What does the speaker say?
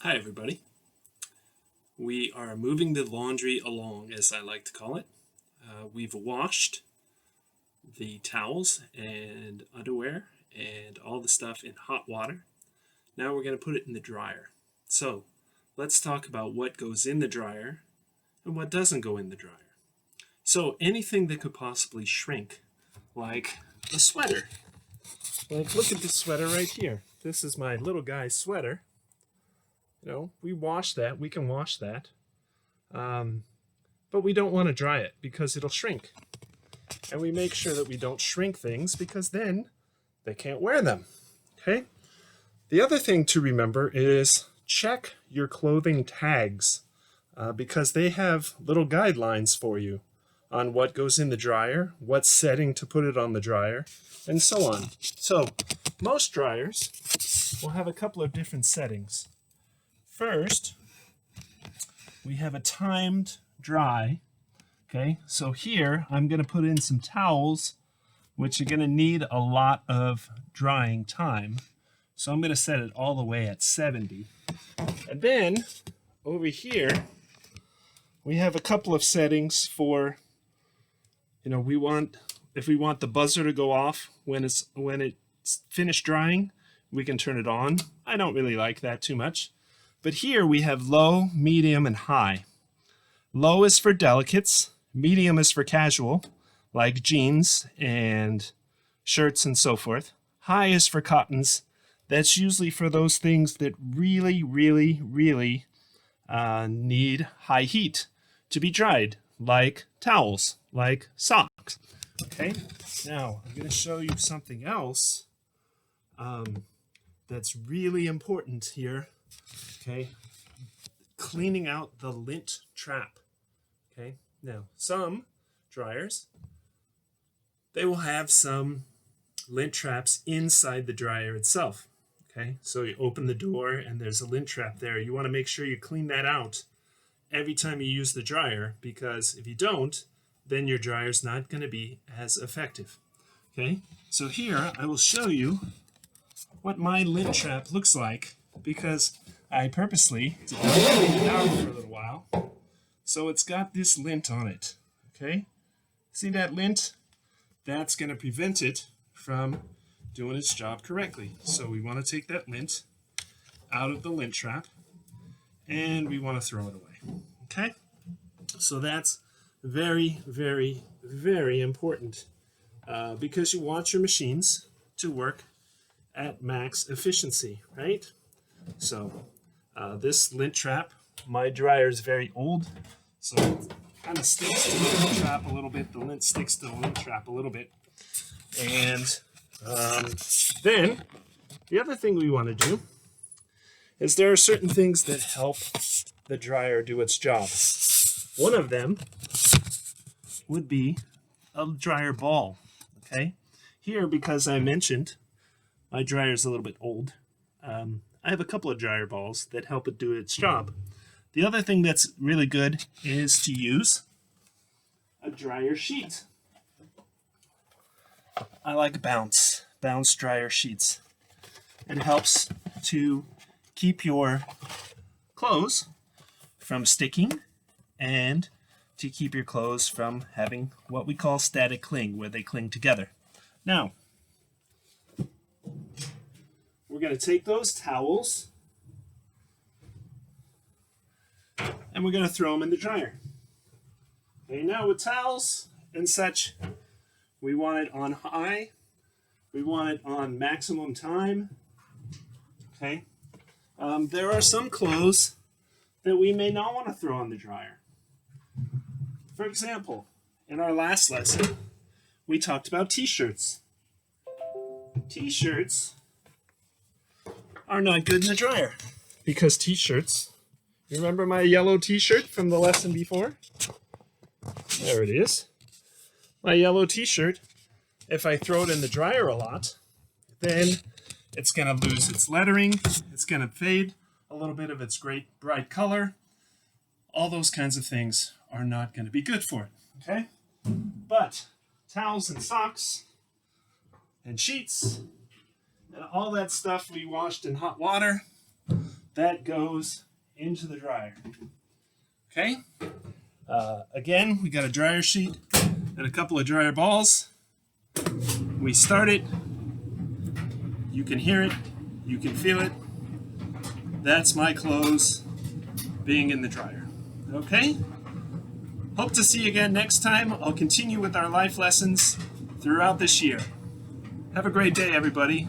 Hi everybody. We are moving the laundry along, as I like to call it. We've washed the towels and underwear and all the stuff in hot water. Now we're going to put it in the dryer. So let's talk about what goes in the dryer and what doesn't go in the dryer. So anything that could possibly shrink, like a sweater. Like, look at this sweater right here. This is my little guy's sweater. We can wash that. But we don't want to dry it because it'll shrink. And we make sure that we don't shrink things because then they can't wear them. Okay? The other thing to remember is check your clothing tags because they have little guidelines for you on what goes in the dryer, what setting to put it on the dryer, and so on. So most dryers will have a couple of different settings. First, we have a timed dry. Okay, so here I'm going to put in some towels, which are going to need a lot of drying time. So I'm going to set it all the way at 70. And then over here, we have a couple of settings for, if we want the buzzer to go off when it's finished drying, we can turn it on. I don't really like that too much. But here we have low, medium, and high. Low is for delicates, medium is for casual, like jeans and shirts and so forth. High is for cottons. That's usually for those things that really, really, really need high heat to be dried, like towels, like socks. Okay, now I'm going to show you something else that's really important here. Okay, cleaning out the lint trap. Okay, now some dryers, they will have some lint traps inside the dryer itself. Okay, so you open the door and there's a lint trap there. You want to make sure you clean that out every time you use the dryer, because if you don't, then your dryer's not going to be as effective. Okay, so here I will show you what my lint trap looks like, because I purposely did not clean it out for a little while. So it's got this lint on it. Okay? See that lint? That's going to prevent it from doing its job correctly. So we want to take that lint out of the lint trap and we want to throw it away. Okay? So that's very, very, very important because you want your machines to work at max efficiency, right? So this lint trap, my dryer is very old, so it kind of sticks to the lint trap a little bit. The lint sticks to the lint trap a little bit. And then the other thing we want to do is there are certain things that help the dryer do its job. One of them would be a dryer ball. Okay, here, because I mentioned my dryer is a little bit old, I have a couple of dryer balls that help it do its job. The other thing that's really good is to use a dryer sheet. I like bounce dryer sheets. It helps to keep your clothes from sticking and to keep your clothes from having what we call static cling, where they cling together. Now, we're going to take those towels and we're going to throw them in the dryer. Okay, now with towels and such, we want it on high. We want it on maximum time. Okay. There are some clothes that we may not want to throw in the dryer. For example, in our last lesson, we talked about t-shirts. T-shirts are not good in the dryer because t-shirts, you remember my yellow t-shirt from the lesson before? There it is. My yellow t-shirt, if I throw it in the dryer a lot, then it's going to lose its lettering, it's going to fade a little bit of its great bright color. All those kinds of things are not going to be good for it, okay? But towels and socks and sheets and all that stuff we washed in hot water, that goes into the dryer. Okay? Again, we got a dryer sheet and a couple of dryer balls. We start it. You can hear it. You can feel it. That's my clothes being in the dryer. Okay? Hope to see you again next time. I'll continue with our life lessons throughout this year. Have a great day, everybody.